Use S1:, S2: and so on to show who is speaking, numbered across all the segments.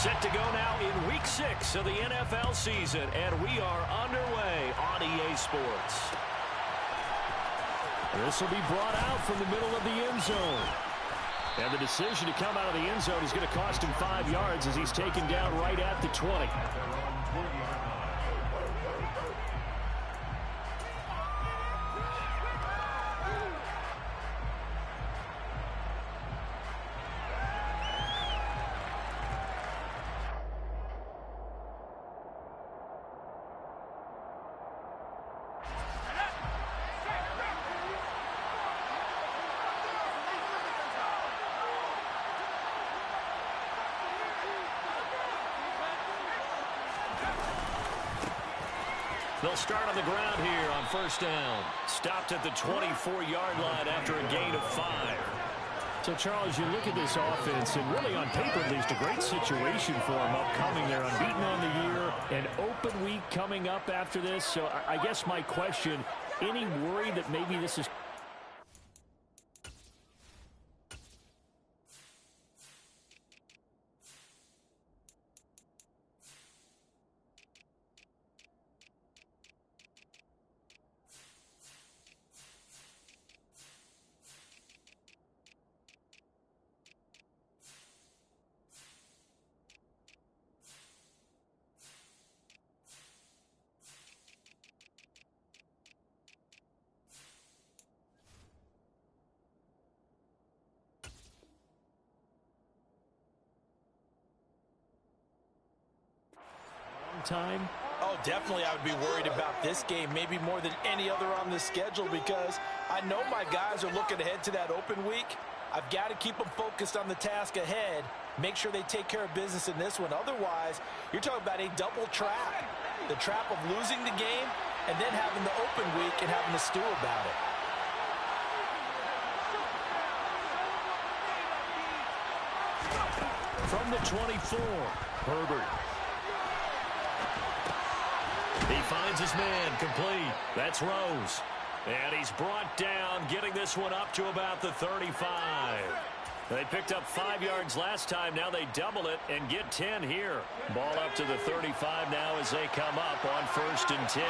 S1: Set to go now in Week 6 of the NFL season, and we are underway on EA Sports. This will be brought out from the middle of the end zone. And the decision to come out of the end zone is going to cost him 5 yards as he's taken down right at the 20. They'll start on the ground here on first down. Stopped at the 24-yard line after a gain of 5. So, Charles, you look at this offense, and really on paper at least, a great situation for them upcoming. They're unbeaten on the year, an open week coming up after this. So I guess my question, any worry that maybe this is... time?
S2: Oh, definitely I would be worried about this game, maybe more than any other on the schedule, because I know my guys are looking ahead to that open week. I've got to keep them focused on the task ahead, make sure they take care of business in this one. Otherwise, you're talking about a double trap. The trap of losing the game and then having the open week and having to stew about it.
S1: From the 24, Herbert. He finds his man, complete. That's Rose. And he's brought down, getting this one up to about the 35. They picked up 5 yards last time. Now they double it and get 10 here. Ball up to the 35 now as they come up on 1st and 10.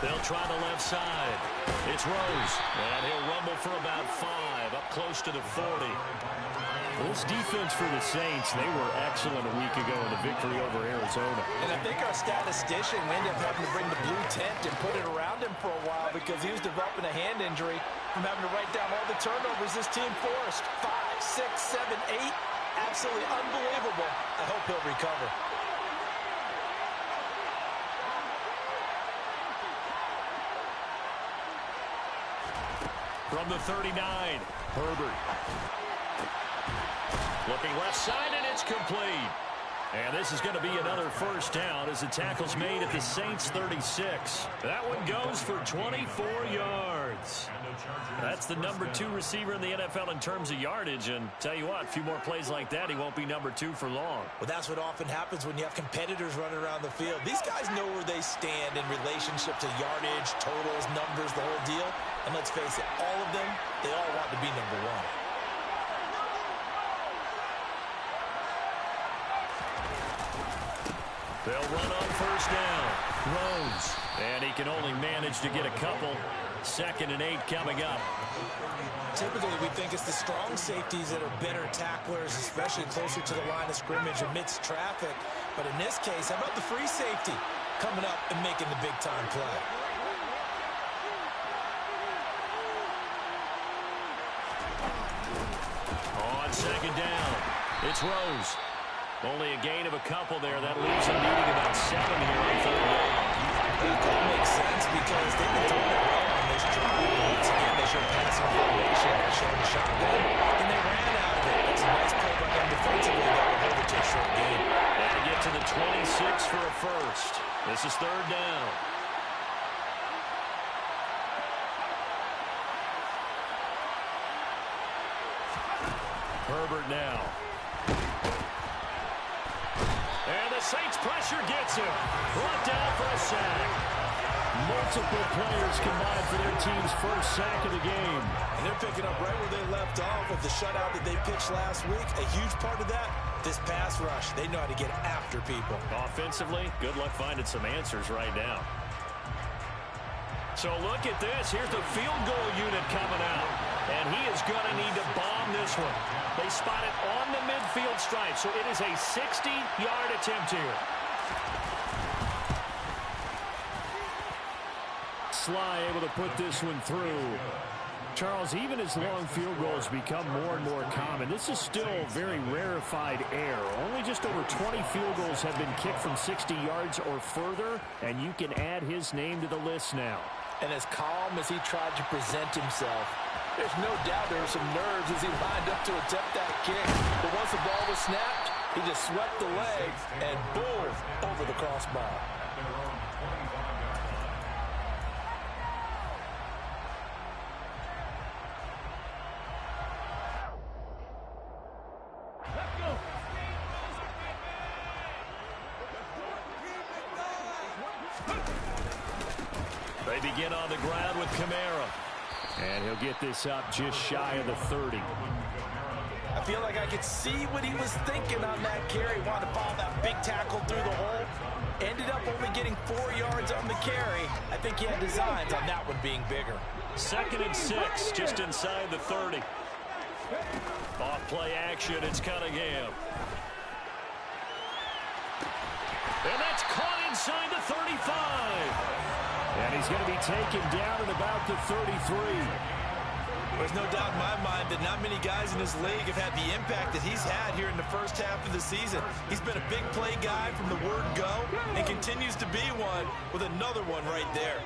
S1: They'll try the left side. It's Rose. And he'll rumble for about 5, up close to the 40. This defense for the Saints, they were excellent a week ago in the victory over Arizona.
S2: And I think our statistician ended up having to bring the blue tent and put it around him for a while because he was developing a hand injury from having to write down all the turnovers this team forced. 5, 6, 7, 8. Absolutely unbelievable. I hope he'll recover.
S1: From the 39, Herbert. Looking left side, and it's complete. And this is going to be another first down as the tackle's made at the Saints' 36. That one goes for 24 yards. That's the number 2 receiver in the NFL in terms of yardage. And tell you what, a few more plays like that, he won't be number 2 for long.
S2: Well, that's what often happens when you have competitors running around the field. These guys know where they stand in relationship to yardage, totals, numbers, the whole deal. And let's face it, all of them, they all want to be number 1.
S1: They'll run on first down. Rose. And he can only manage to get a couple. 2nd and 8 coming up.
S2: Typically, we think it's the strong safeties that are better tacklers, especially closer to the line of scrimmage amidst traffic. But in this case, how about the free safety coming up and making the big-time play?
S1: On 2nd down, it's Rose. Only a gain of a couple there. That leaves him needing about 7 here on 3rd down.
S2: That makes sense because they've been doing it well on this drive. Once again, they showed passing formation, they showed the shotgun, and they ran out of it. It's a nice play by them defensively that will hold it to a short game.
S1: And get to the 26 for a first. This is 3rd down. Herbert now. And the Saints pressure gets him. Brought down for a sack. Multiple players combined for their team's first sack of the game.
S2: And they're picking up right where they left off with the shutout that they pitched last week. A huge part of that, this pass rush. They know how to get after people.
S1: Offensively, good luck finding some answers right now. So look at this. Here's the field goal unit coming out. And he is going to need to bomb this one. They spot it on the midfield stripe, so it is a 60-yard attempt here. Sly able to put this one through. Charles, even as long field goals become more and more common, this is still very rarefied air. Only just over 20 field goals have been kicked from 60 yards or further, and you can add his name to the list now.
S2: And as calm as he tried to present himself, there's no doubt there were some nerves as he lined up to attempt that kick. But once the ball was snapped, he just swept the leg and boom, over the crossbar.
S1: They begin on the ground with Kamara. And he'll get this up just shy of the 30.
S2: I feel like I could see what he was thinking on that carry. Wanted to follow that big tackle through the hole. Ended up only getting 4 yards on the carry. I think he had designs on that one being bigger.
S1: 2nd and 6, just inside the 30. Off play action, it's Cunningham. And that's caught inside the 35. And he's going to be taken down at about the 33.
S2: There's no doubt in my mind that not many guys in this league have had the impact that he's had here in the first half of the season. He's been a big play guy from the word go and continues to be one with another one right there.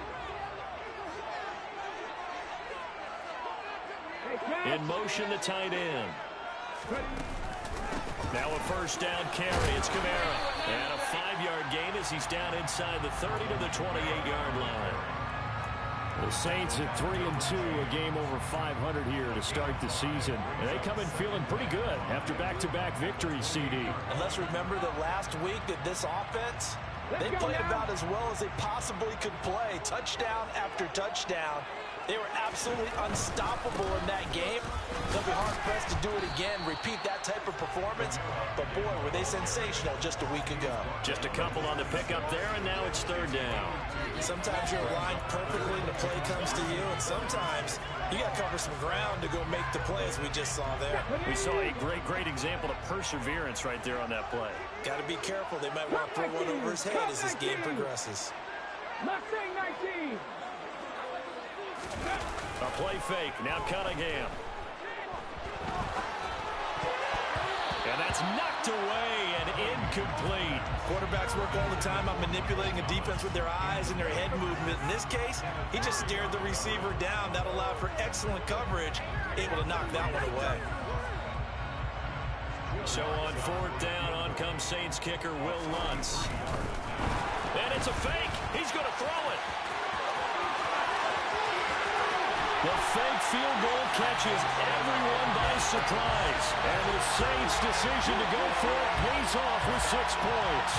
S1: In motion, the tight end. Now a first down carry. It's Kamara. And a 5-yard gain as he's down inside the 30 to the 28-yard line. The Saints at 3-2, a game over 500 here to start the season. And they come in feeling pretty good after back-to-back victories, CD.
S2: And let's remember that last week that this offense, they played about as well as they possibly could play. Touchdown after touchdown. They were absolutely unstoppable in that game. They'll be hard-pressed to do it again, repeat that type of performance. But, boy, were they sensational just a week ago.
S1: Just a couple on the pickup there, and now it's 3rd down.
S2: Sometimes you're aligned perfectly and the play comes to you, and sometimes you got to cover some ground to go make the play, as we just saw there.
S1: We saw a great example of perseverance right there on that play.
S2: Got to be careful. They might want to throw one over his head as this game progresses.
S3: Mustang 19.
S1: A play fake. Now Cunningham. And that's knocked away and incomplete.
S2: Quarterbacks work all the time on manipulating a defense with their eyes and their head movement. In this case, he just stared the receiver down. That allowed for excellent coverage, able to knock that one away.
S1: So on 4th down, on comes Saints kicker Will Lutz. And it's a fake. He's going to throw it. The fake field goal catches everyone by surprise. And the Saints' decision to go for it pays off with 6 points.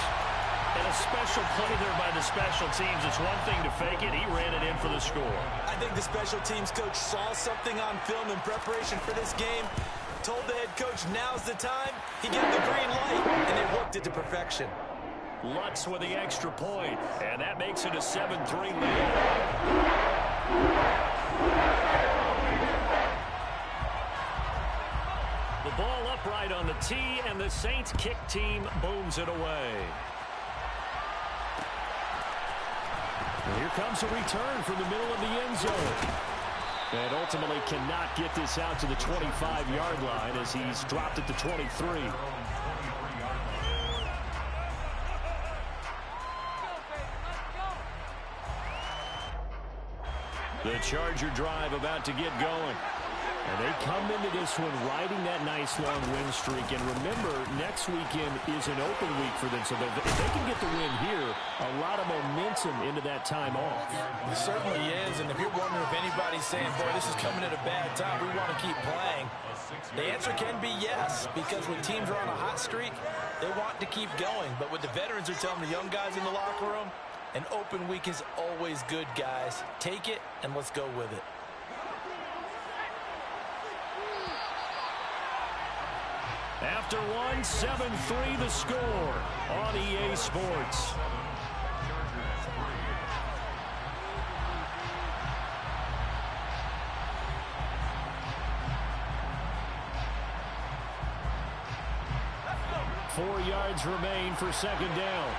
S1: And a special play there by the special teams. It's one thing to fake it. He ran it in for the score.
S2: I think the special teams coach saw something on film in preparation for this game, told the head coach now's the time. He gave the green light, and they worked it to perfection.
S1: Lutz with the extra point, and that makes it a 7-3 lead. The ball upright on the tee, and the Saints kick team booms it away. And here comes a return from the middle of the end zone. And ultimately cannot get this out to the 25-yard line as he's dropped at the 23. The Charger drive about to get going. And they come into this one riding that nice long win streak. And remember, next weekend is an open week for them. So if they can get the win here, a lot of momentum into that time off.
S2: It certainly is. And if you're wondering if anybody's saying, boy, this is coming at a bad time, we want to keep playing, the answer can be yes. Because when teams are on a hot streak, they want to keep going. But what the veterans are telling the young guys in the locker room, An open week is always good, guys. Take it, and let's go with it.
S1: After one, 7-3 the score on EA Sports. Four yards remain for second down.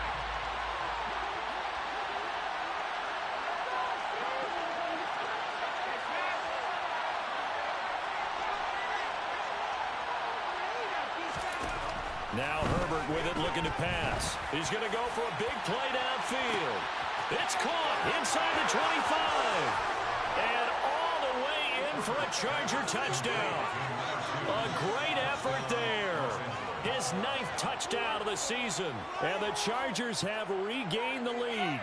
S1: Now Herbert with it, looking to pass. He's going to go for a big play downfield. It's caught inside the 25. And all the way in for a Charger touchdown. A great effort there. His 9th touchdown of the season. And the Chargers have regained the lead.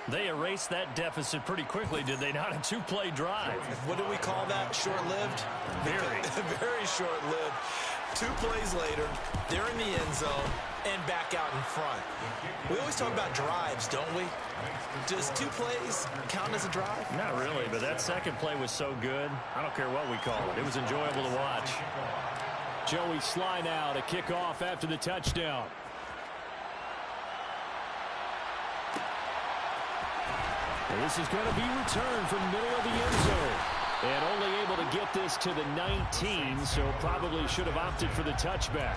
S1: They erased that deficit pretty quickly, did they not? A 2-play drive.
S2: What do we call that? Short-lived?
S1: Very.
S2: Very short-lived. 2 plays later, they're in the end zone and back out in front. We always talk about drives, don't we? Does 2 plays count as a drive?
S1: Not really, but that second play was so good. I don't care what we call it. It was enjoyable to watch. Joey Sly now to kick off after the touchdown. And this is going to be returned from the middle of the end zone. And only able to get this to the 19, so probably should have opted for the touchback.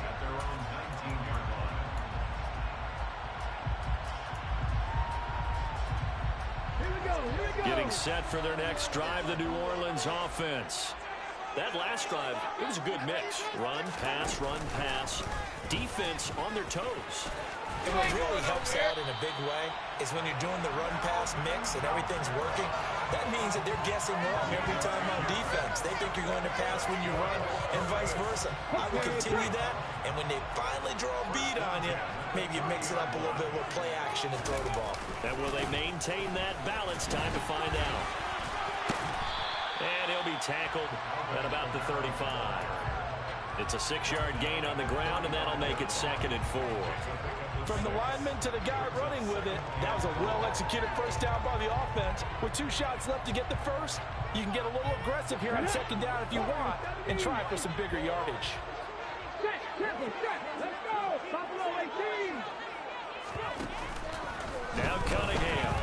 S1: Getting set for their next drive, the New Orleans offense. That last drive, it was a good mix. Run, pass, defense on their toes.
S2: And what really helps out in a big way is when you're doing the run-pass mix and everything's working, that means that they're guessing wrong every time on defense. They think you're going to pass when you run and vice versa. I would continue that, and when they finally draw a beat on you, maybe you mix it up a little bit with play action and throw the ball.
S1: And will they maintain that balance? Time to find out. And he'll be tackled at about the 35. It's a 6-yard gain on the ground, and that'll make it 2nd and 4.
S2: From the lineman to the guy running with it, that was a well-executed first down by the offense. With 2 shots left to get the first, you can get a little aggressive here on 2nd down if you want and try for some bigger yardage.
S3: Let's go! Buffalo 18!
S1: Now Cunningham.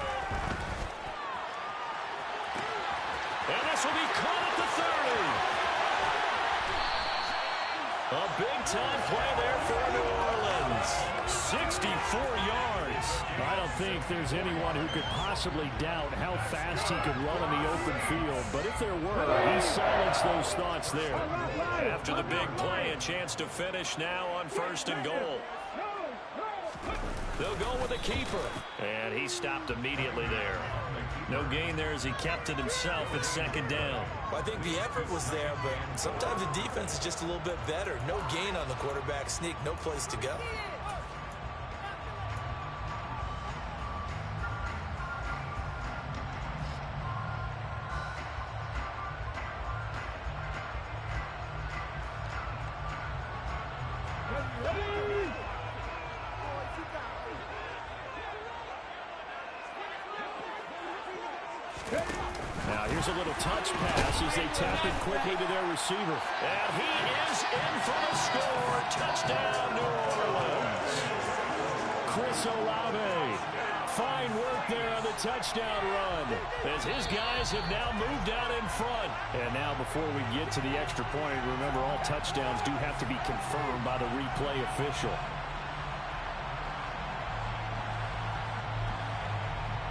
S1: And this will be caught at the 30. A big-time play there for New Orleans. 64 yards. I don't think there's anyone who could possibly doubt how fast he could run in the open field. But if there were, he silenced those thoughts there. After the big play, a chance to finish now on 1st and goal. They'll go with a keeper. And he stopped immediately there. No gain there as he kept it himself at 2nd down.
S2: Well, I think the effort was there, but sometimes the defense is just a little bit better. No gain on the quarterback sneak, no place to go.
S1: Now here's a little touch pass as they tap it quickly to their receiver. And he is in for the score. Touchdown, New Orleans. Chris Olave. Fine work there on the touchdown run as his guys have now moved out in front. And now before we get to the extra point, remember all touchdowns do have to be confirmed by the replay official.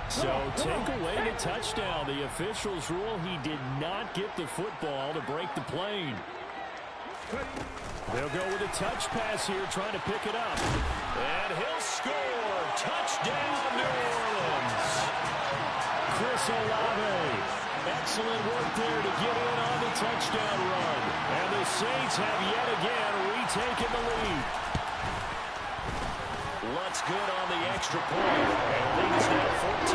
S1: So take away the touchdown. The officials rule he did not get the football to break the plane. They'll go with a touch pass here, trying to pick it up. And he'll score. Touchdown, New Orleans. Chris Olave. Excellent work there to get in on the touchdown run. And the Saints have yet again retaken the lead. Lutz good on the extra point. And the lead is now 14-10.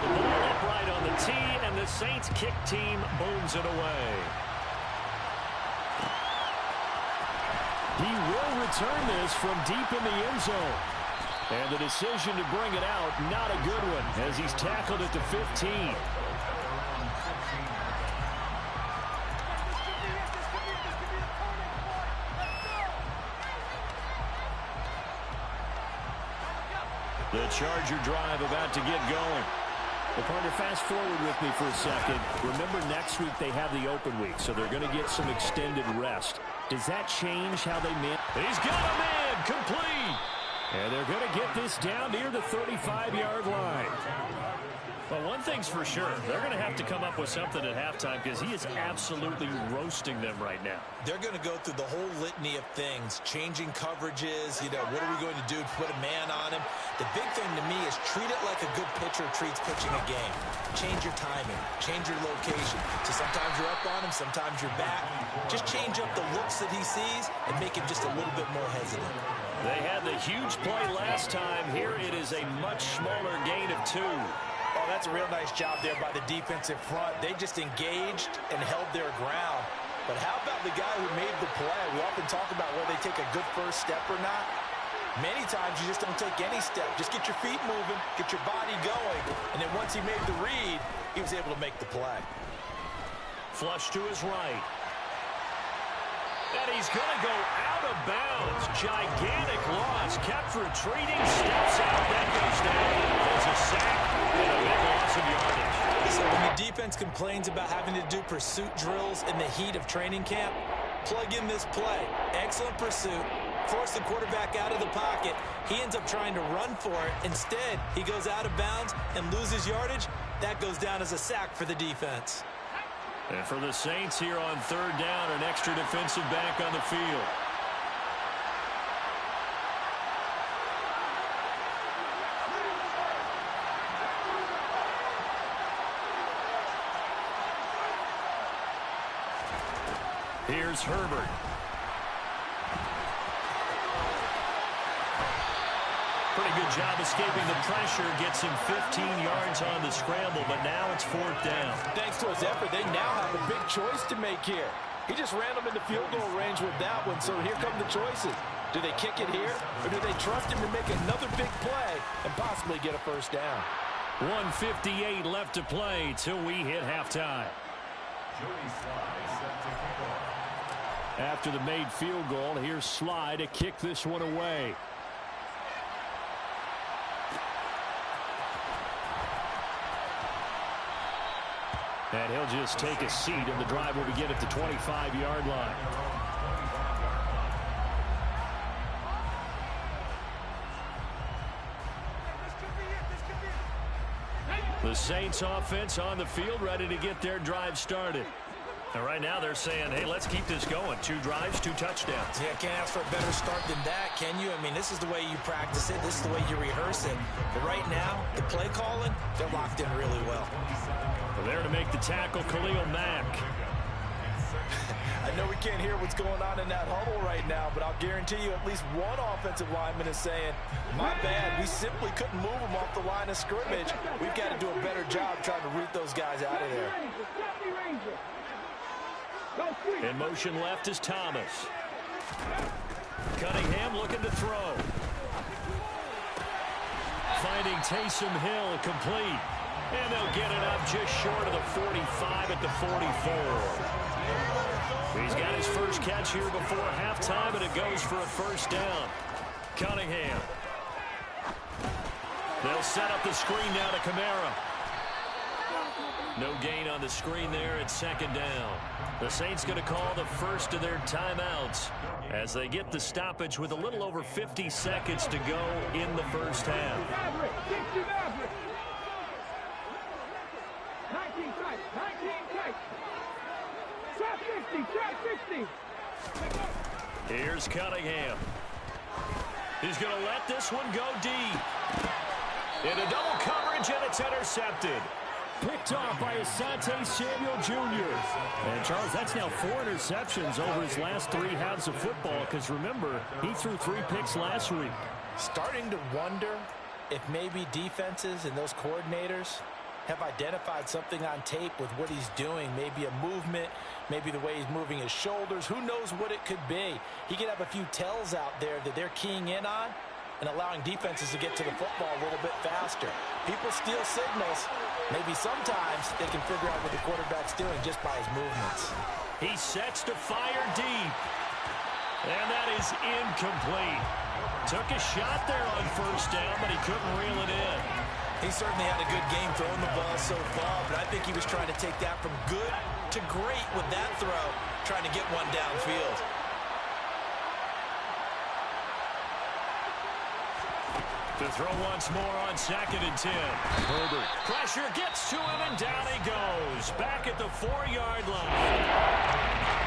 S1: The ball upright on the tee, and the Saints kick team booms it away. He will return this from deep in the end zone. And the decision to bring it out, not a good one, as he's tackled at the 15. The Charger drive about to get going. Well, partner, fast forward with me for a second. Remember, next week they have the open week, so they're going to get some extended rest. Does that change how they man? He's got a man complete. And they're going to get this down near the 35-yard line. Well, one thing's for sure. They're going to have to come up with something at halftime because he is absolutely roasting them right now.
S2: They're going to go through the whole litany of things, changing coverages, what are we going to do to put a man on him? The big thing to me is treat it like a good pitcher treats pitching a game. Change your timing, change your location. So sometimes you're up on him, sometimes you're back. Just change up the looks that he sees and make him just a little bit more hesitant.
S1: They had the huge play last time. Here it is a much smaller gain of 2.
S2: Oh, that's a real nice job there by the defensive front. They just engaged and held their ground. But how about the guy who made the play? We often talk about whether they take a good first step or not. Many times you just don't take any step. Just get your feet moving, get your body going, and then once he made the read, he was able to make the play.
S1: Flush to his right. And he's going to go out of bounds. Gigantic loss. Kept retreating. Steps out. That goes down. There's a sack and a big loss of yardage.
S2: So when the defense complains about having to do pursuit drills in the heat of training camp, plug in this play. Excellent pursuit. Force the quarterback out of the pocket. He ends up trying to run for it. Instead, he goes out of bounds and loses yardage. That goes down as a sack for the defense.
S1: And for the Saints here on 3rd down, an extra defensive back on the field. Here's Herbert. Pretty good job escaping the pressure. Gets him 15 yards on the scramble, but now it's 4th down.
S2: Thanks to his effort, they now have a big choice to make here. He just ran them into field goal range with that one, so here come the choices. Do they kick it here, or do they trust him to make another big play and possibly get a first down?
S1: 1:58 left to play till we hit halftime. After the made field goal, here's Sly to kick this one away. And he'll just take a seat, and the drive will begin at the 25-yard line. The Saints offense on the field, ready to get their drive started. And right now they're saying, hey, let's keep this going. 2 drives, 2 touchdowns.
S2: Yeah, can't ask for a better start than that, can you? I mean, this is the way you practice it. This is the way you rehearse it. But right now, the play calling, they're locked in really well.
S1: Well, there to make the tackle, Khalil Mack.
S2: I know we can't hear what's going on in that huddle right now, but I'll guarantee you at least one offensive lineman is saying, my bad, we simply couldn't move them off the line of scrimmage. We've got to do a better job trying to root those guys out of there.
S1: In motion left is Thomas. Cunningham looking to throw. Finding Taysom Hill complete. And they'll get it up just short of the 45 at the 44. He's got his first catch here before halftime, and it goes for a first down. Cunningham. They'll set up the screen now to Kamara. No gain on the screen there at 2nd down. The Saints going to call the first of their timeouts as they get the stoppage with a little over 50 seconds to go in the first half.
S3: 19 tight. Trap 50.
S1: Here's Cunningham. He's going to let this one go deep. Into double coverage, and it's intercepted. Picked off by Asante Samuel Jr. And, Charles, that's now 4 interceptions over his last 3 halves of football, because, remember, he threw 3 picks last week.
S2: Starting to wonder if maybe defenses and those coordinators have identified something on tape with what he's doing. Maybe a movement, maybe the way he's moving his shoulders. Who knows what it could be? He could have a few tells out there that they're keying in on and allowing defenses to get to the football a little bit faster. People steal signals. Maybe sometimes they can figure out what the quarterback's doing just by his movements.
S1: He sets to fire deep. And that is incomplete. Took a shot there on first down, but he couldn't reel it in.
S2: He certainly had a good game throwing the ball so far, but I think he was trying to take that from good to great with that throw, trying to get one downfield.
S1: To throw once more on 2nd and 10. Herbert. Pressure gets to him, and down he goes. Back at the 4-yard line.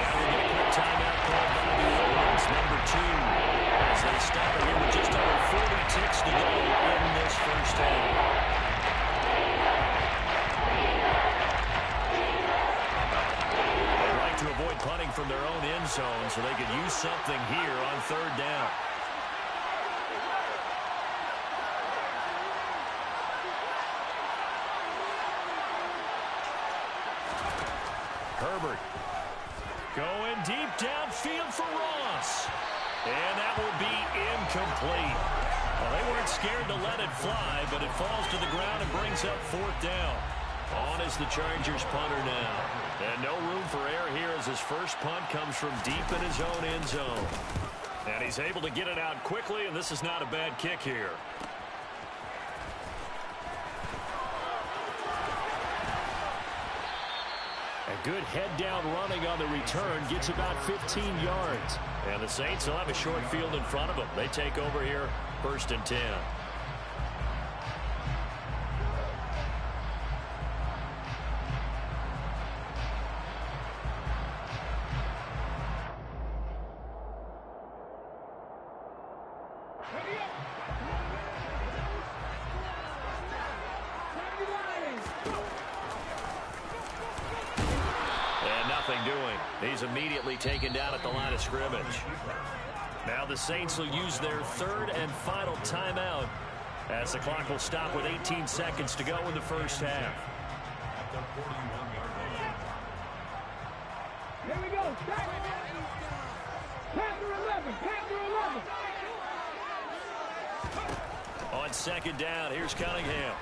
S1: Now we get a quick timeout called by the Orioles, number 2. As they stop it here with just over 40 ticks to go in this first half. They'd like to avoid punting from their own end zone so they could use something here on 3rd down. Herbert going deep downfield for Ross. And that will be incomplete. Well, they weren't scared to let it fly, but it falls to the ground and brings up 4th down. On is the Chargers punter now. And no room for error here as his first punt comes from deep in his own end zone. And he's able to get it out quickly, and this is not a bad kick here. A good head-down running on the return gets about 15 yards. And the Saints will have a short field in front of them. They take over here, 1st and 10. He's immediately taken down at the line of scrimmage. Now the Saints will use their 3rd and final timeout as the clock will stop with 18 seconds to go in the first half.
S3: Here we go. Panther 11. Panther 11.
S1: On 2nd down, here's Cunningham.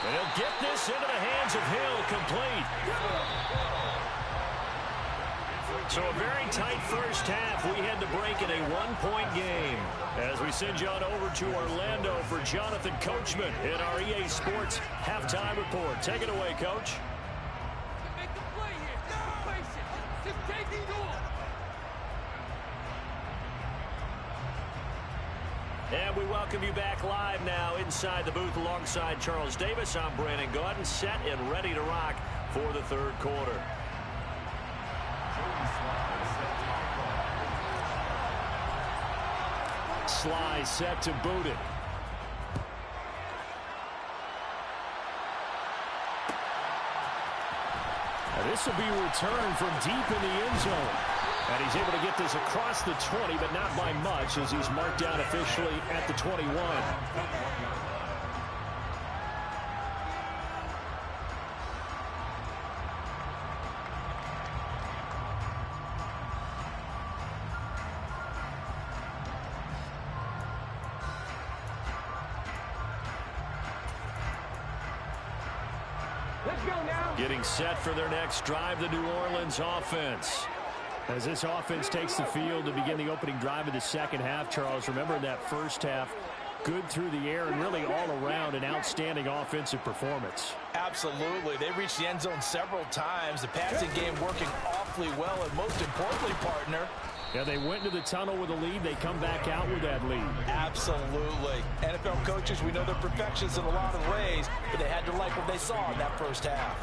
S1: And he'll get this into the hands of Hill, complete. So a very tight first half. We had to break in a 1-point game. As we send you on over to Orlando for Jonathan Coachman in our EA Sports halftime report. Take it away, Coach.
S4: Make the play here. Don't waste it. Just take it off.
S1: And we welcome you back live now inside the booth alongside Charles Davis. I'm Brandon Gaudin, set and ready to rock for the 3rd quarter. Sly set to boot it. Now this will be returned from deep in the end zone. And he's able to get this across the 20, but not by much as he's marked down officially at the 21.
S3: Let's go now.
S1: Getting set for their next drive, the New Orleans offense. As this offense takes the field to begin the opening drive of the second half, Charles, remember in that first half, good through the air and really all around an outstanding offensive performance.
S2: Absolutely. They reached the end zone several times. The passing game working awfully well, and most importantly, partner,
S1: yeah, they went into the tunnel with a lead. They come back out with that lead.
S2: Absolutely. NFL coaches, we know they're perfectionists in a lot of ways, but they had to like what they saw in that first half.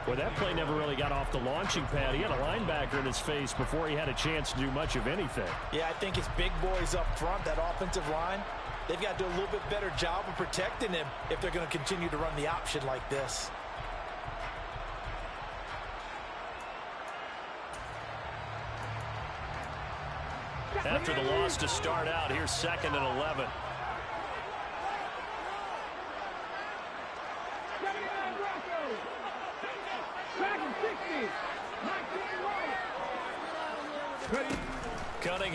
S1: Well, that play never really got off the launching pad. He had a linebacker in his face before he had a chance to do much of anything.
S2: Yeah, I think it's big boys up front, that offensive line. They've got to do a little bit better job of protecting him if they're going to continue to run the option like this.
S1: After the loss to start out, here's 2nd and 11.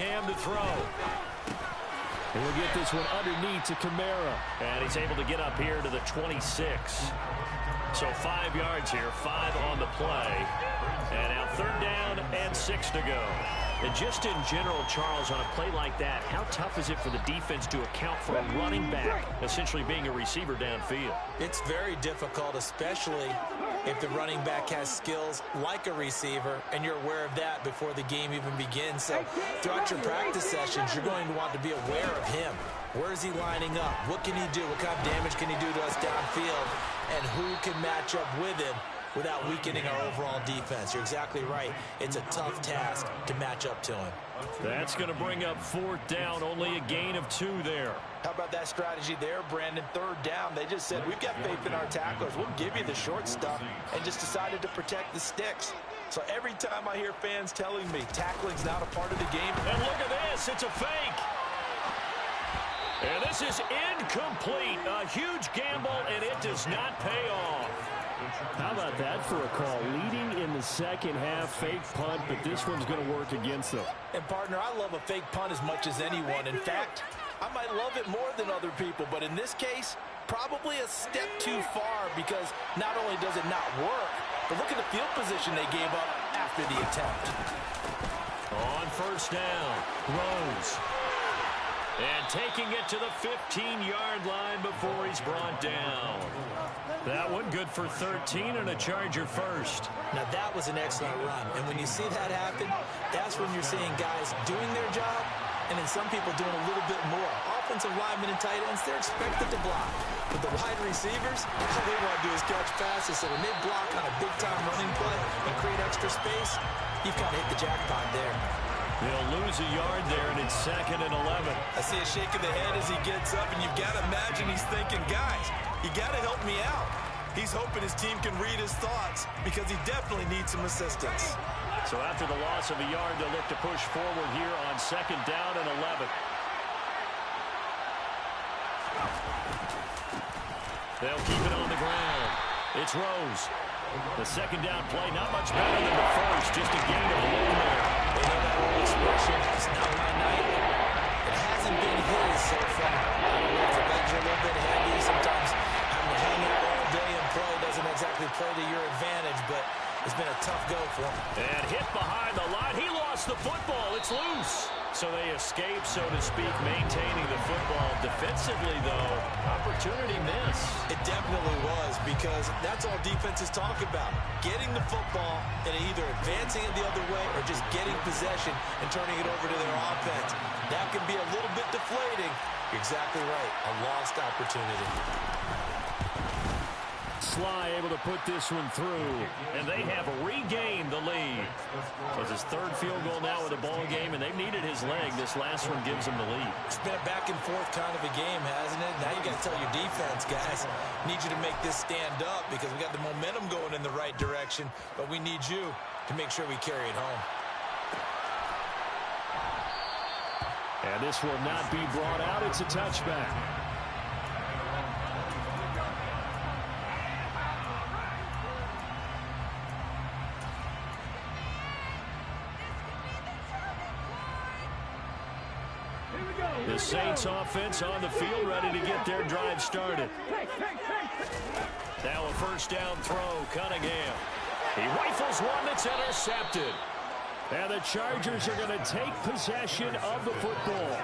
S1: Cunningham to throw. He'll get this one underneath to Kamara. And he's able to get up here to the 26. So 5 yards here, 5 on the play. And now 3rd down and 6 to go. And just in general, Charles, on a play like that, how tough is it for the defense to account for a running back essentially being a receiver downfield?
S2: It's very difficult, especially if the running back has skills like a receiver, and you're aware of that before the game even begins. So throughout your practice sessions, you're going to want to be aware of him. Where is he lining up? What can he do? What kind of damage can he do to us downfield? And who can match up with him without weakening our overall defense? You're exactly right. It's a tough task to match up to him.
S1: That's going to bring up 4th down. Only a gain of 2 there.
S2: How about that strategy there, Brandon? 3rd down. They just said, we've got faith in our tacklers. We'll give you the short stuff, and just decided to protect the sticks. So every time I hear fans telling me tackling's not a part of the game.
S1: And look at this. It's a fake. And this is incomplete. A huge gamble, and it does not pay off. How about that for a call? Leading in the second half, fake punt, but this one's going to work against them.
S2: And, partner, I love a fake punt as much as anyone. In fact, I might love it more than other people, but in this case, probably a step too far, because not only does it not work, but look at the field position they gave up after the attempt.
S1: On 1st down, Rose. And taking it to the 15-yard line before he's brought down. That one good for 13 and a Charger first.
S2: Now that was an excellent run. And when you see that happen, that's when you're seeing guys doing their job, and then some people doing a little bit more. Offensive linemen and tight ends, they're expected to block. But the wide receivers, all they want to do is catch passes. So when they block on a big-time running play and create extra space, you've kind of hit the jackpot there.
S1: They'll lose a yard there, and it's 2nd and 11.
S2: I see a shake of the head as he gets up, and you've got to imagine he's thinking, guys, you got to help me out. He's hoping his team can read his thoughts because he definitely needs some assistance.
S1: So after the loss of a yard, they'll look to push forward here on 2nd down and 11. They'll keep it on the ground. It's Rose. The 2nd down play, not much better than the first, just a gain of 1 there.
S2: They know that old expression, it's not my night. It hasn't been his so far. I don't know if the legs are a little bit heavy. Sometimes having to hang out all day and play doesn't exactly play to your advantage, but it's been a tough go for him.
S1: And hit behind the line. He lost the football. It's loose. So they escape, so to speak, maintaining the football. Defensively, though, opportunity miss.
S2: It definitely was, because that's all defenses talk about. Getting the football and either advancing it the other way or just getting possession and turning it over to their offense. That can be a little bit deflating. You're exactly right. A lost opportunity.
S1: Sly able to put this one through, and they have regained the lead. It's his 3rd field goal now with the ball game, and they've needed his leg. This last one gives them the lead.
S2: It's been a back-and-forth kind of a game, hasn't it? Now you got to tell your defense, guys, need you to make this stand up because we got the momentum going in the right direction, but we need you to make sure we carry it home.
S1: And this will not be brought out. It's a touchback. The Saints offense on the field, ready to get their drive started. Now a 1st down throw, Cunningham. He rifles one that's intercepted. And the Chargers are going to take possession of the football.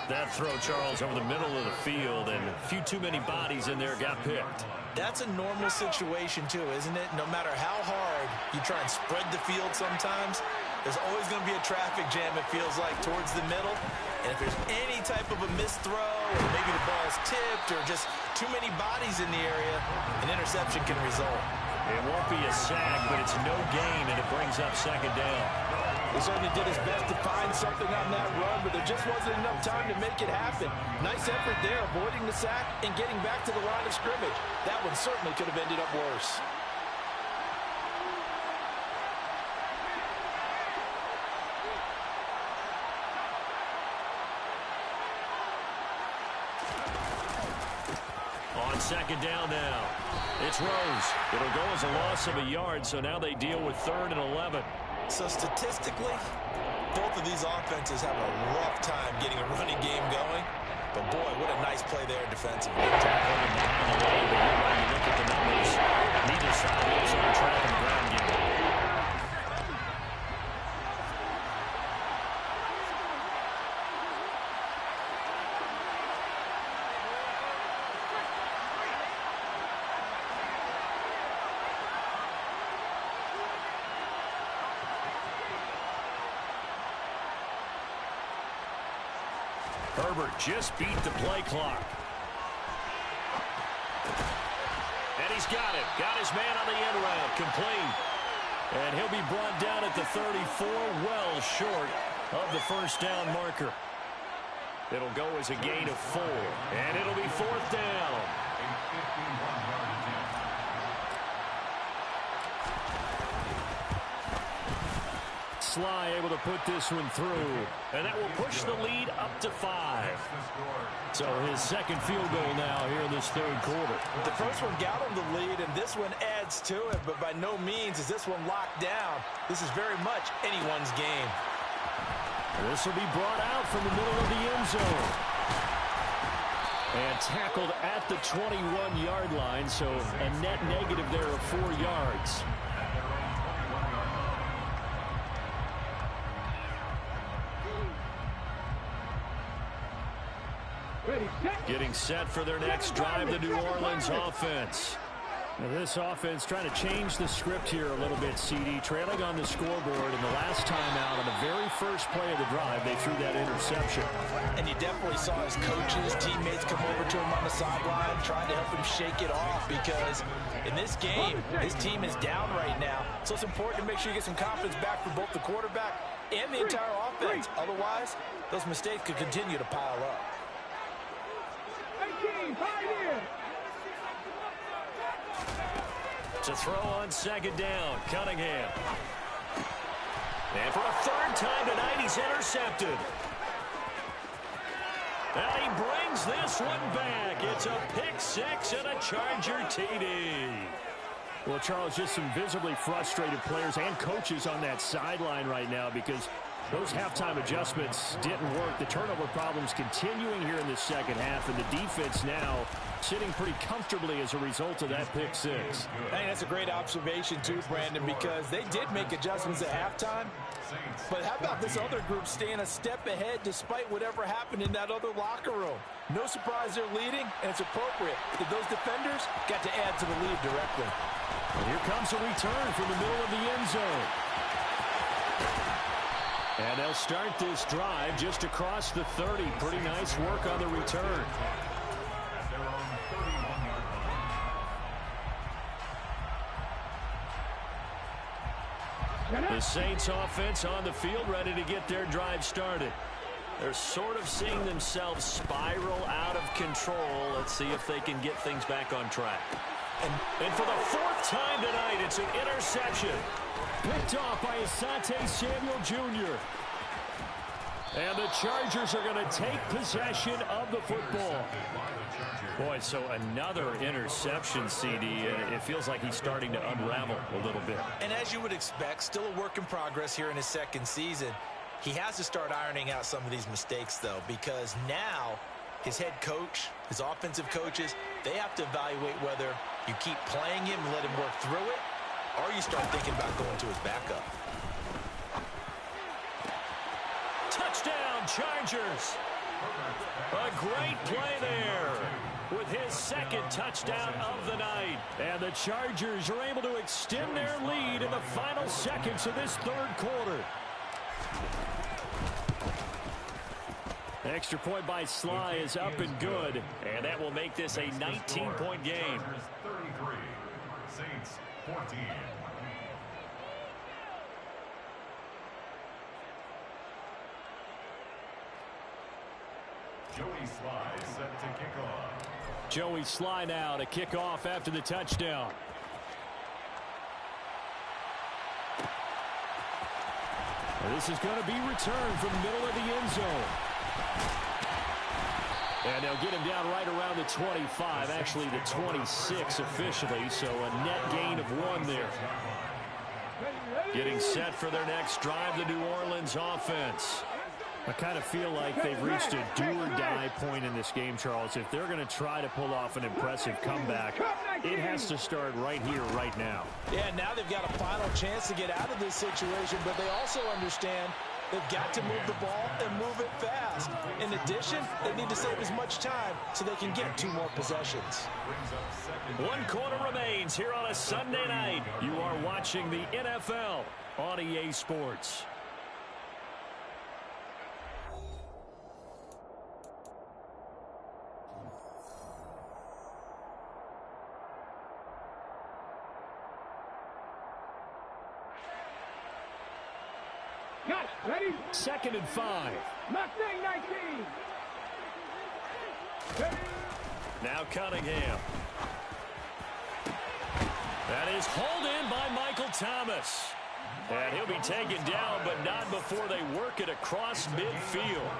S1: That throw, Charles, over the middle of the field, and a few too many bodies in there got picked.
S2: That's a normal situation, too, isn't it? No matter how hard you try and spread the field sometimes, there's always going to be a traffic jam, it feels like, towards the middle. And if there's any type of a missed throw, or maybe the ball's tipped, or just too many bodies in the area, an interception can result.
S1: It won't be a sack, but it's no gain, and it brings up 2nd down.
S2: He certainly did his best to find something on that run, but there just wasn't enough time to make it happen. Nice effort there, avoiding the sack and getting back to the line of scrimmage. That one certainly could have ended up worse.
S1: On 2nd down now, it's Rose. It'll go as a loss of a yard, so now they deal with 3rd and 11.
S2: So statistically, both of these offenses have a rough time getting a running game going. But, boy, what a nice play there defensively.
S1: Tackling him behind the line, but when you look at the numbers, neither side is on track in the ground game. Herbert just beat the play clock. And he's got it. Got his man on the end route. Complete. And he'll be brought down at the 34, well short of the first down marker. It'll go as a gain of 4. And it'll be 4th down. Sly able to put this one through, and that will push the lead up to 5. So his second field goal now here in this third quarter.
S2: The first one got him the lead, and this one adds to it, but by no means is this one locked down. This is very much anyone's game.
S1: This will be brought out from the middle of the end zone. And tackled at the 21-yard line, so a net negative there of 4 yards. Getting set for their next drive, the New Orleans offense. Now this offense trying to change the script here a little bit, CD. Trailing on the scoreboard, and the last time out on the very first play of the drive, they threw that interception.
S2: And you definitely saw his coaches, teammates come over to him on the sideline, trying to help him shake it off, because in this game, his team is down right now. So it's important to make sure you get some confidence back for both the quarterback and the entire offense. Otherwise, those mistakes could continue to pile up.
S1: To throw on second down, Cunningham. And for a third time tonight, he's intercepted. And he brings this one back. It's a pick 6 and a Charger TD. Well, Charles, just some visibly frustrated players and coaches on that sideline right now because those halftime adjustments didn't work. The turnover problems continuing here in the second half, and the defense now sitting pretty comfortably as a result of that pick 6.
S2: I think that's a great observation too, Brandon, because they did make adjustments at halftime. But how about this other group staying a step ahead despite whatever happened in that other locker room? No surprise they're leading, and it's appropriate that those defenders got to add to the lead directly.
S1: And here comes a return from the middle of the end zone. And they'll start this drive just across the 30. Pretty nice work on the return. The Saints offense on the field ready to get their drive started. They're sort of seeing themselves spiral out of control. Let's see if they can get things back on track. And for the 4th time tonight, it's an interception. Picked off by Asante Samuel Jr. And the Chargers are going to take possession of the football. Boy, so another interception, CD. It feels like he's starting to unravel a little bit.
S2: And as you would expect, still a work in progress here in his second season. He has to start ironing out some of these mistakes, though, because now his head coach, his offensive coaches, they have to evaluate whether you keep playing him and let him work through it, or you start thinking about going to his backup.
S1: Touchdown, Chargers. A great play there with his second touchdown of the night. And the Chargers are able to extend their lead in the final seconds of this third quarter. Extra point by Sly is up and good, and that will make this a 19-point game.
S5: 33, Saints 14. Joey Sly set to kick off.
S1: Joey Sly now to kick off after the touchdown. And this is going to be returned from the middle of the end zone. And they'll get him down right around the 25, actually the 26 officially, so a net gain of 1 there. Getting set for their next drive, the New Orleans offense. I kind of feel like they've reached a do-or-die point in this game, Charles. If they're going to try to pull off an impressive comeback, it has to start right here, right now.
S2: Yeah, now they've got a final chance to get out of this situation, but they also understand they've got to move the ball and move it fast. In addition, they need to save as much time so they can get 2 more possessions.
S1: 1 quarter remains here on a Sunday night. You are watching the NFL on EA Sports.
S3: Ready?
S1: 2nd and 5.
S3: Mustang 19.
S1: Now Cunningham. That is hauled in by Michael Thomas. And he'll be taken down, but not before they work it across midfield.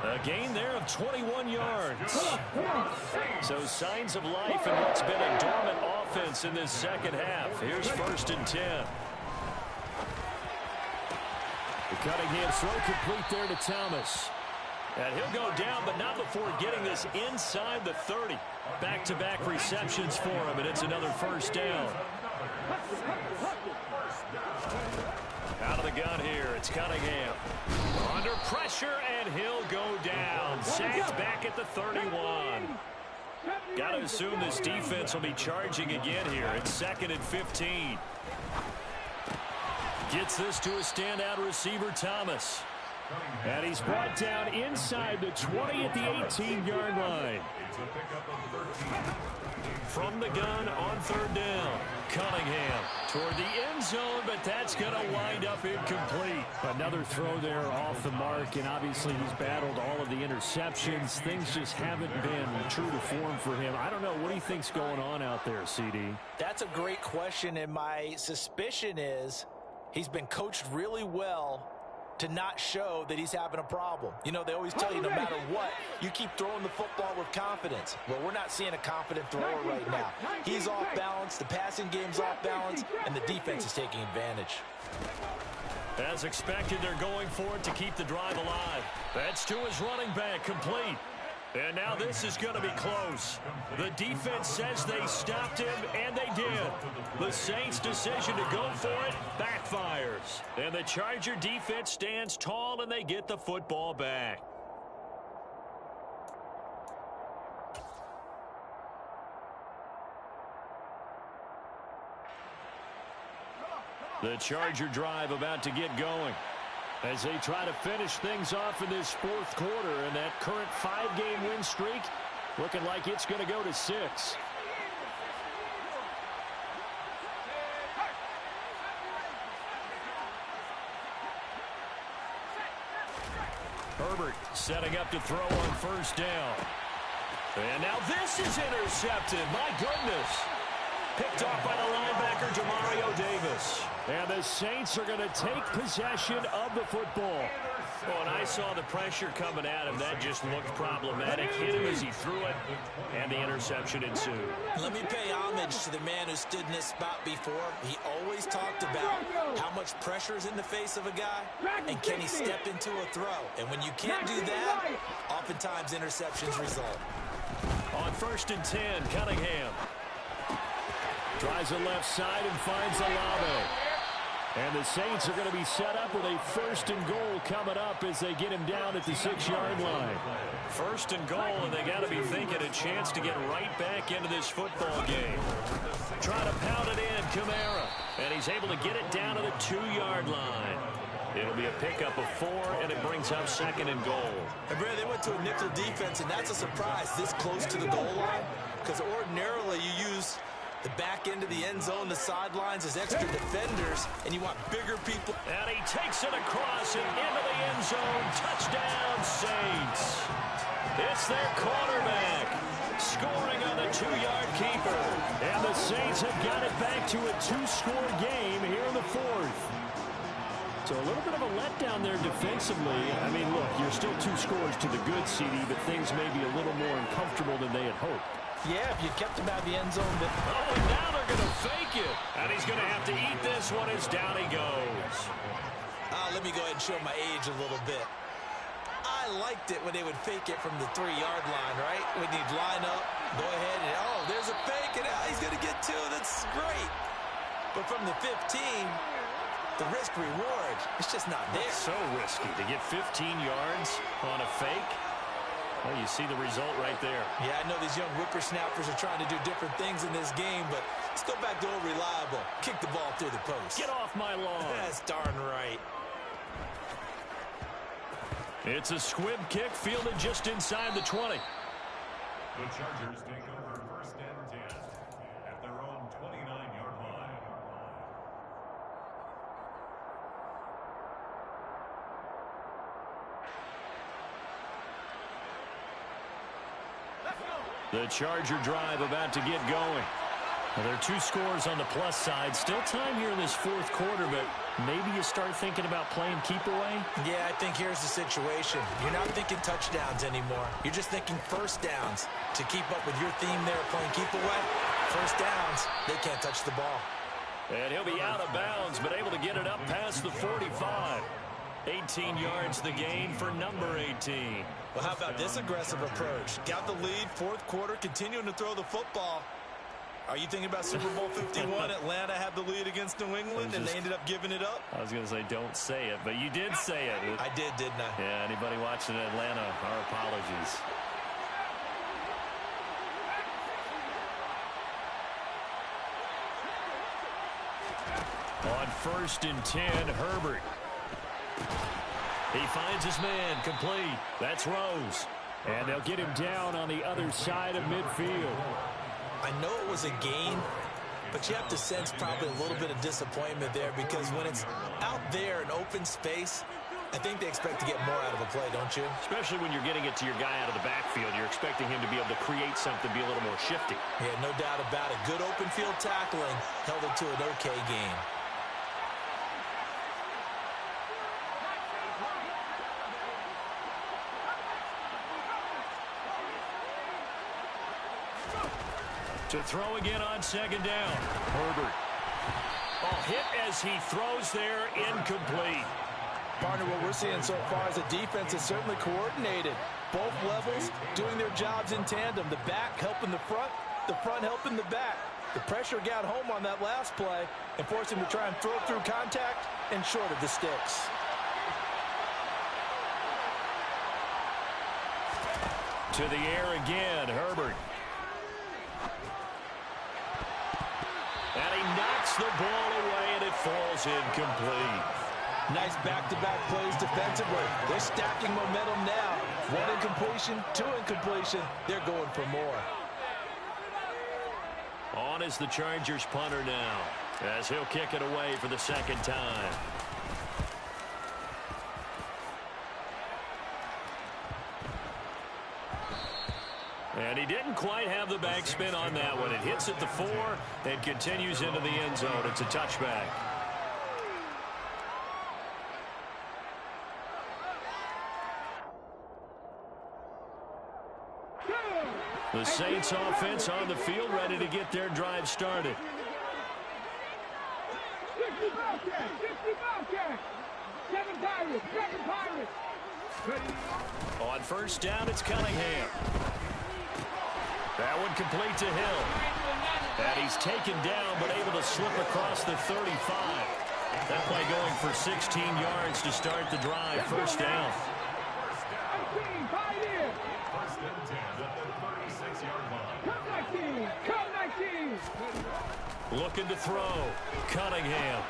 S1: A gain there of 21 yards. So signs of life in what's been a dormant offense in this second half. Here's 1st and 10. The Cunningham throw complete there to Thomas. And he'll go down, but not before getting this inside the 30. Back-to-back receptions for him, and it's another 1st down. Out of the gun here, it's Cunningham. Under pressure, and he'll go down. Sacked back at the 31. Got to assume this defense will be charging again here. It's 2nd and 15. Gets this to a standout receiver, Thomas. And he's brought down inside the 20 at the 18-yard line. From the gun on 3rd down. Cunningham toward the end zone, but that's going to wind up incomplete. Another throw there off the mark, and obviously he's battled all of the interceptions. Things just haven't been true to form for him. I don't know. What do you think's going on out there, CD?
S2: That's a great question, and my suspicion is he's been coached really well to not show that he's having a problem. You know, they always tell you no matter what, you keep throwing the football with confidence. Well, we're not seeing a confident thrower right now. He's off balance, the passing game's off balance, and the defense is taking advantage.
S1: As expected, they're going for it to keep the drive alive. That's to his running back, complete. And now this is going to be close. The defense says they stopped him, and they did. The Saints' decision to go for it backfires. And the Charger defense stands tall, and they get the football back. The Charger drive about to get going as they try to finish things off in this 4th quarter, and that current 5-game win streak looking like it's going to go to 6. Herbert setting up to throw on 1st down. And now this is intercepted. My goodness. Picked off by the linebacker, Demario Davis. And the Saints are going to take possession of the football. Oh, and I saw the pressure coming at him. That just looked problematic. Hit him as he threw it, and the interception ensued.
S2: Let me pay homage to the man who stood in this spot before. He always talked about how much pressure is in the face of a guy, and can he step into a throw. And when you can't do that, oftentimes interceptions result.
S1: On 1st and 10, Cunningham tries the left side and finds Olave. And the Saints are going to be set up with a 1st and goal coming up as they get him down at the 6-yard line. 1st and goal, and they got to be thinking a chance to get right back into this football game. Try to pound it in, Kamara. And he's able to get it down to the 2-yard line. It'll be a pickup of 4, and it brings up 2nd and goal.
S2: And Brad, they went to a nickel defense, and that's a surprise this close to the goal line, because ordinarily you use the back end of the end zone, the sidelines as extra defenders, and you want bigger people.
S1: And he takes it across and into the end zone. Touchdown, Saints. It's their quarterback scoring on the 2-yard keeper. And the Saints have got it back to a 2-score game here in the 4th. So a little bit of a letdown there defensively. I mean, look, you're still 2 scores to the good, CD, but things may be a little more uncomfortable than they had hoped.
S2: Yeah, if you kept him out of the end zone. But
S1: oh, and now they're going to fake it. And he's going to have to eat this one as down he goes.
S2: let me go ahead and show my age a little bit. I liked it when they would fake it from the 3-yard line, right? When you'd line up, go ahead, and oh, there's a fake, and he's going to get 2. That's great. But from the 15, the risk-reward, it's just not there.
S1: It's so risky to get 15 yards on a fake. Well, you see the result right there.
S2: Yeah, I know these young whippersnappers are trying to do different things in this game, but let's go back to old reliable. Kick the ball through the post.
S1: Get off my lawn.
S2: That's darn right.
S1: It's a squib kick fielded just inside the 20.
S5: The Chargers take over 1st and 10 at their own 29-yard line.
S1: The Charger drive about to get going. Well, there are 2 scores on the plus side. Still time here in this 4th quarter, but maybe you start thinking about playing keep away?
S2: Yeah, I think here's the situation. You're not thinking touchdowns anymore. You're just thinking first downs. To keep up with your theme there playing keep away, first downs, they can't touch the ball.
S1: And he'll be out of bounds, but able to get it up past the 45. 18 yards the gain for number 18.
S2: Well, how about this aggressive approach? Got the lead, 4th quarter, continuing to throw the football. Are you thinking about Super Bowl 51? Atlanta had the lead against New England, and they ended up giving it up?
S1: I was going to say don't say it, but you did say it.
S2: I did, didn't I?
S1: Yeah, anybody watching Atlanta, our apologies. On 1st and 10, Herbert. He finds his man, complete. That's Rose. And they'll get him down on the other side of midfield.
S2: I know it was a gain, but you have to sense probably a little bit of disappointment there because when it's out there in open space, I think they expect to get more out of a play, don't you?
S1: Especially when you're getting it to your guy out of the backfield. You're expecting him to be able to create something, be a little more shifty.
S2: Yeah, no doubt about it. Good open field tackling held it to an okay game.
S1: To throw again on 2nd down. Herbert. Oh, hit as he throws there, incomplete.
S2: Partner, what we're seeing so far is the defense is certainly coordinated. Both levels doing their jobs in tandem. The back helping the front helping the back. The pressure got home on that last play and forced him to try and throw through contact and short of the sticks.
S1: To the air again, Herbert. And he knocks the ball away, and it falls incomplete.
S2: Nice back-to-back plays defensively. They're stacking momentum now. 1 incompletion, 2 incompletion. They're going for more.
S1: On is the Chargers punter now, as he'll kick it away for the 2nd time. And he didn't quite have the backspin on that one. It hits at the 4 and continues into the end zone. It's a touchback. The Saints offense on the field, ready to get their drive started.
S3: 60 Bobcats! 7 Pirates!
S1: On 1st down, it's Cunningham. That one complete to Hill. And he's taken down, but able to slip across the 35. That play going for 16 yards to start the drive. 1st down.
S5: 1st and 10 at the 36-yard line.
S3: Come 19!
S1: Looking to throw. Cunningham.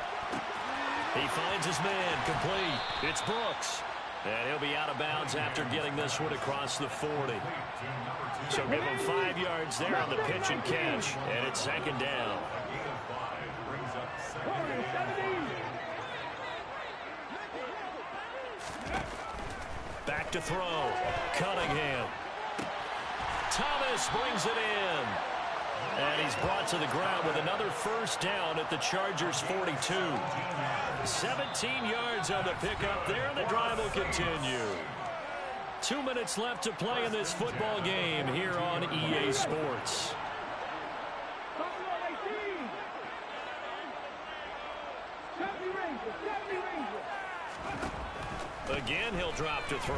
S1: He finds his man, complete. It's Brooks. And he'll be out of bounds after getting this one across the 40. So give him 5 yards there on the pitch and catch. And it's 2nd down.
S5: Brings up 2nd.
S1: Back to throw. Cunningham. Thomas brings it in. And he's brought to the ground with another 1st down at the Chargers' 42. 17 yards on the pickup there, and the drive will continue. 2 minutes left to play in this football game here on EA Sports. Again, he'll drop to throw.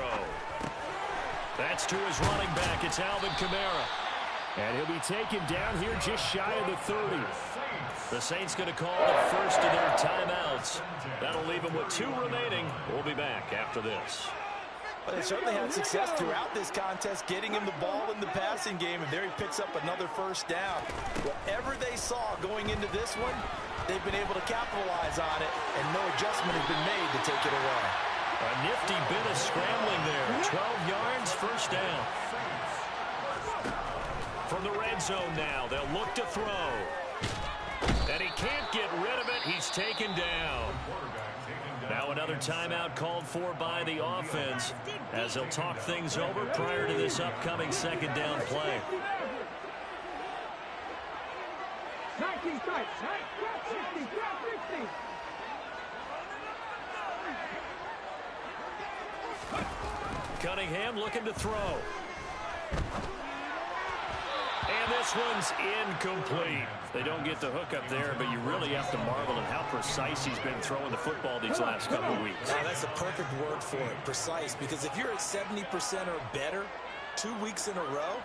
S1: That's to his running back. It's Alvin Kamara. And he'll be taken down here just shy of the 30. The Saints going to call the first of their timeouts. That'll leave them with 2 remaining. We'll be back after this.
S2: But they certainly had success throughout this contest, getting him the ball in the passing game, and there he picks up another first down. Whatever they saw going into this one, they've been able to capitalize on it, and no adjustment has been made to take it away.
S1: A nifty bit of scrambling there. 12 yards, first down. From the red zone now, they'll look to throw. And he can't get rid of it. He's taken down. Now another timeout called for by the offense as they'll talk things over prior to this upcoming second down play.
S3: 19 strikes. 60.
S1: Cunningham looking to throw. And this one's incomplete. They don't get the hook up there, but you really have to marvel at how precise he's been throwing the football these last couple of weeks.
S2: Now, that's a perfect word for it, precise, because if you're at 70% or better 2 weeks in a row,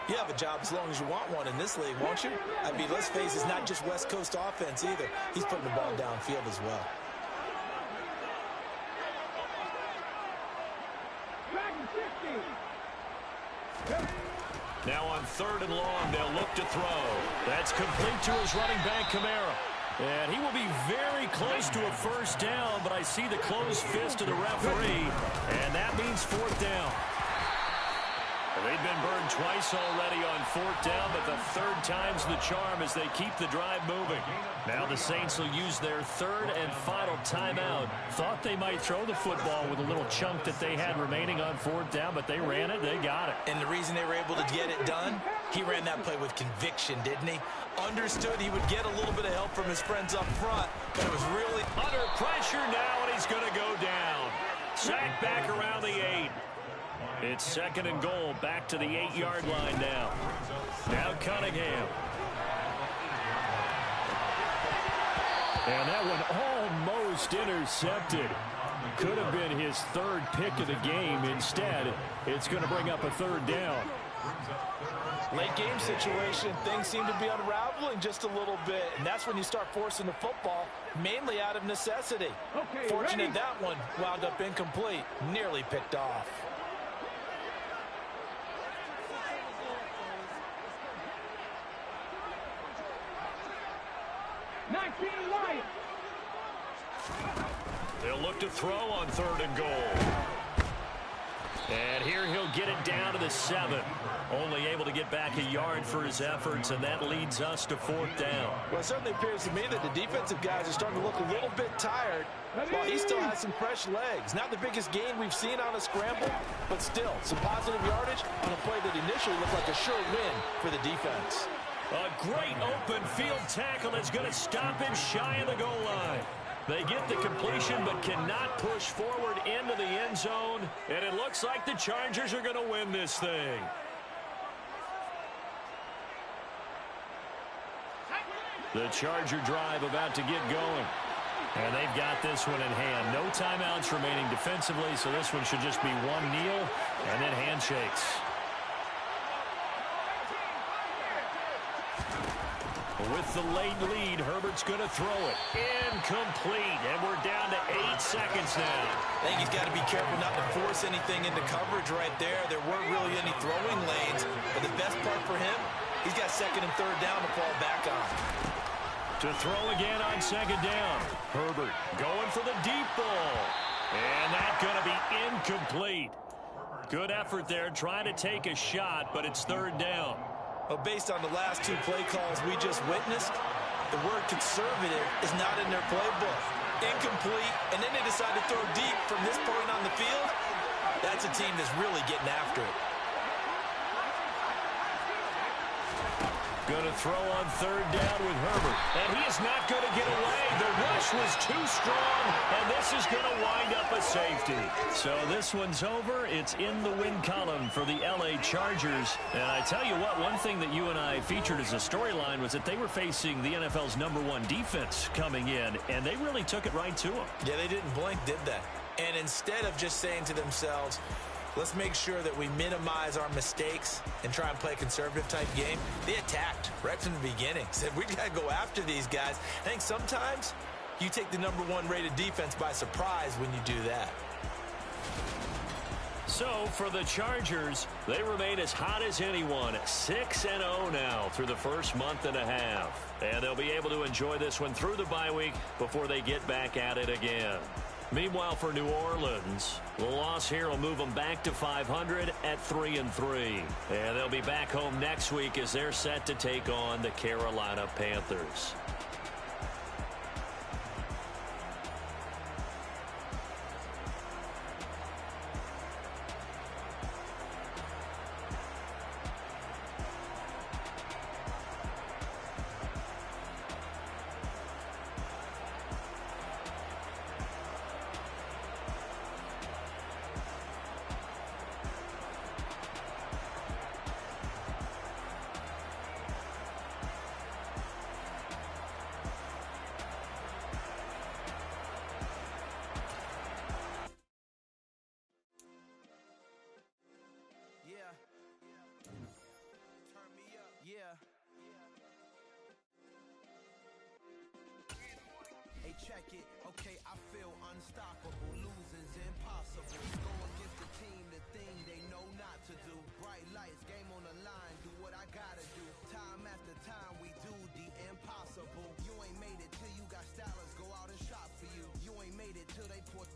S2: you have a job as long as you want one in this league, won't you? I mean, let's face it, it's not just West Coast offense either. He's putting the ball downfield as well.
S1: Now on 3rd and long, they'll look to throw. That's complete to his running back, Kamara. And he will be very close to a first down, but I see the closed fist of the referee, and that means 4th down. They've been burned twice already on 4th down, but the 3rd time's the charm as they keep the drive moving. Now the Saints will use their 3rd and final timeout. Thought they might throw the football with a little chunk that they had remaining on 4th down, but they ran it, they got it.
S2: And the reason they were able to get it done, he ran that play with conviction, didn't he? Understood he would get a little bit of help from his friends up front, but it was really
S1: under pressure now, and he's going to go down. Sacked back around the 8. It's 2nd and goal, back to the 8-yard line now. Now Cunningham. And that one almost intercepted. Could have been his 3rd pick of the game. Instead, it's going to bring up a 3rd down.
S2: late game situation, things seem to be unraveling just a little bit, and that's when you start forcing the football, mainly out of necessity.
S3: Okay,
S2: fortunate
S3: ready?
S2: that one wound up incomplete, nearly picked off.
S1: They'll look to throw on 3rd and goal. And here he'll get it down to the 7. Only able to get back a yard for his efforts, and that leads us to 4th down.
S2: Well, it certainly appears to me that the defensive guys are starting to look a little bit tired, while he still has some fresh legs. Not the biggest gain we've seen on a scramble, but still some positive yardage on a play that initially looked like a sure win for the defense.
S1: A great open field tackle that's going to stop him shy of the goal line. They get the completion but cannot push forward into the end zone, and it looks like the Chargers are going to win this thing. The Charger drive about to get going. And they've got this one in hand. No timeouts remaining defensively, so this one should just be one kneel and then handshakes. With the late lead, Herbert's going to throw it. Incomplete, and we're down to 8 seconds now.
S2: I think he's got to be careful not to force anything into coverage right there. There weren't really any throwing lanes, but the best part for him, he's got 2nd and 3rd down to fall back on.
S1: To throw again on 2nd down. Herbert going for the deep ball. And that's going to be incomplete. Good effort there, trying to take a shot, but it's 3rd down.
S2: Well, based on the last 2 play calls we just witnessed, the word conservative is not in their playbook. Incomplete, and then they decide to throw deep from this point on the field. That's a team that's really getting after it.
S1: Going to throw on third down with Herbert. And he is not going to get away. The rush was too strong, and this is going to wind up a safety. So this one's over. It's in the win column for the L.A. Chargers. And I tell you what, one thing that you and I featured as a storyline was that they were facing the NFL's #1 defense coming in, and they really took it right to them.
S2: Yeah, they didn't blink, did they? And instead of just saying to themselves, let's make sure that we minimize our mistakes and try and play a conservative-type game, they attacked right from the beginning. Said, we got to go after these guys. I think sometimes you take the #1 rated defense by surprise when you do that.
S1: So for the Chargers, they remain as hot as anyone, 6-0 now through the first month and a half. And they'll be able to enjoy this one through the bye week before they get back at it again. Meanwhile, for New Orleans, the loss here will move them back to 500 at 3-3. And they'll be back home next week as they're set to take on the Carolina Panthers.
S6: Check it, okay, I feel unstoppable, losing's impossible, go against the team, the thing they know not to do, bright lights, game on the line, do what I gotta do, time after time we do the impossible, you ain't made it till you got stylers, go out and shop for you, you ain't made it till they put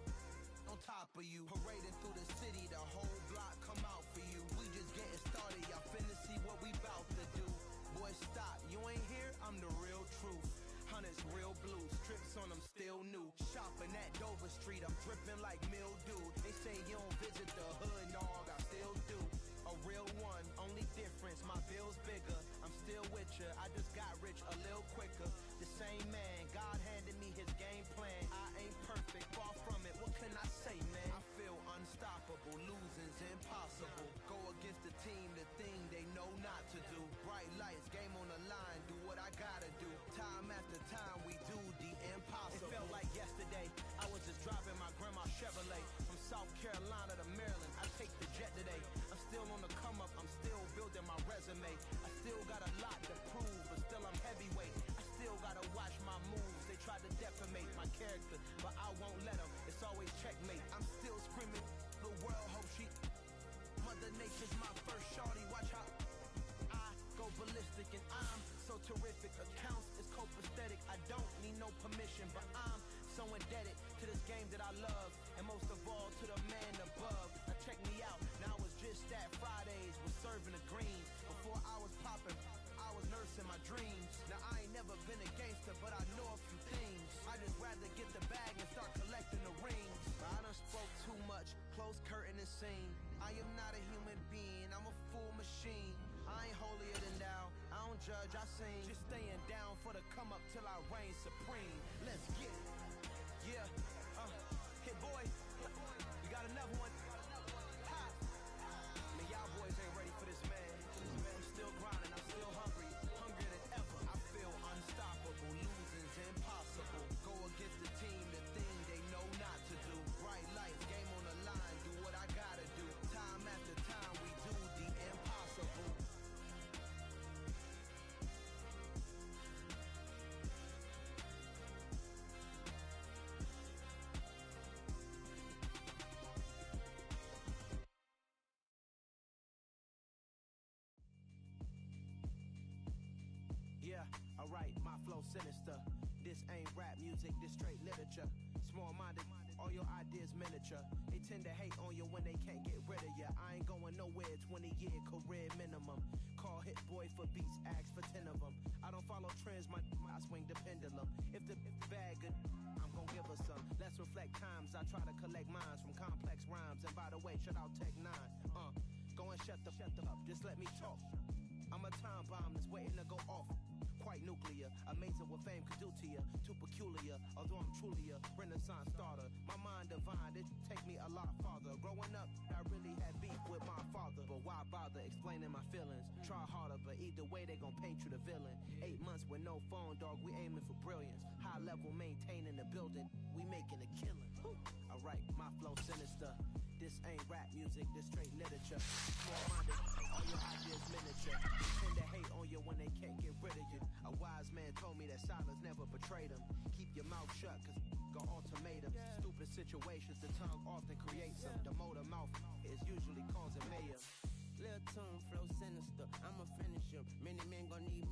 S6: on top of you, parading through the city, the whole block come out for you, we just getting started, y'all finna see what we bout to do, boy stop, you ain't here, I'm the real truth. Hunters real blue, strips on them still new. Shopping at Dover Street, I'm dripping like mildew. They say you don't visit the hood, dog, I still do. A real one, only difference, my bill's bigger. I'm still with ya, I just got rich a little quicker. The same man, God handed me his game plan. I ain't perfect, far from it, what can I say, man? I feel unstoppable, losing's impossible. Go against the team, the thing they know not to do. Bright lights, game on the line, do what I gotta do. Time after time we do the impossible. It felt like yesterday, I was just driving my grandma's Chevrolet from South Carolina to Maryland. I take the jet today. I'm still on the come up, I'm still building my resume. I still got a lot to prove, but still I'm heavyweight. I still gotta watch my moves. They try to defamate my character, but I won't let them. It's always checkmate. I'm still screaming, the world hope she. Mother Nature's my first shorty. Watch how I go ballistic, and I'm so terrific. Accounts is copacetic. I don't need no permission, but I'm so indebted to this game that I love, and most of all to the man above. Now check me out. Now I was just at Fridays, was serving the greens. Before I was popping, I was nursing my dreams. Now I ain't never been a gangster, but I know a few things. I just rather get the bag and start collecting the rings. But I done spoke too much. Close curtain and scene. I am not a human being. I'm a full machine. I ain't holier than thou. I don't judge, I sing. Just staying down for the come up till I reign supreme. Let's get it. Yeah. Hit boy. We got another one. Ha. Man, y'all boys ain't ready for this, man. I'm still grinding. I'm still hungry. Hungrier than ever. I feel unstoppable. Losing's impossible. Go against the team, the thing they know not to do. Bright lights, game on the line. Do what I gotta do. Time after time, we do the impossible. Yeah, alright, my flow sinister. This ain't rap music, this straight literature. Small-minded, all your ideas miniature. They tend to hate on you when they can't get rid of you. I ain't going nowhere, 20-year career minimum. Call Hit Boy for beats, ask for 10 of them. I don't follow trends, I swing the pendulum. If the bag good, I'm gon' give her some. Let's reflect times, I try to collect minds from complex rhymes. And by the way, shout out Tech 9. Go and shut the up, just let me talk. I'm a time bomb that's waiting to go off. Quite nuclear, amazing what fame could do to you. Too peculiar, although I'm truly a renaissance starter. My mind divine, it take me a lot farther. Growing up, I really had beef with my father. But why bother explaining my feelings? Try harder, but either way they gon' paint you the villain. 8 months with no phone, dog, we aiming for brilliance. High level maintaining the building, we making a killing. Alright, my flow sinister. This ain't rap music, this straight literature. Small-minded, all your ideas miniature. Tend to hate on you when they can't get rid of you. A wise man told me that silence never betrayed him. Keep your mouth shut, cause got ultimatums. Stupid situations, the tongue often creates them. The motor mouth is usually causing mayhem.
S7: Little tune, flow sinister, I'ma finish him. Many men gon' need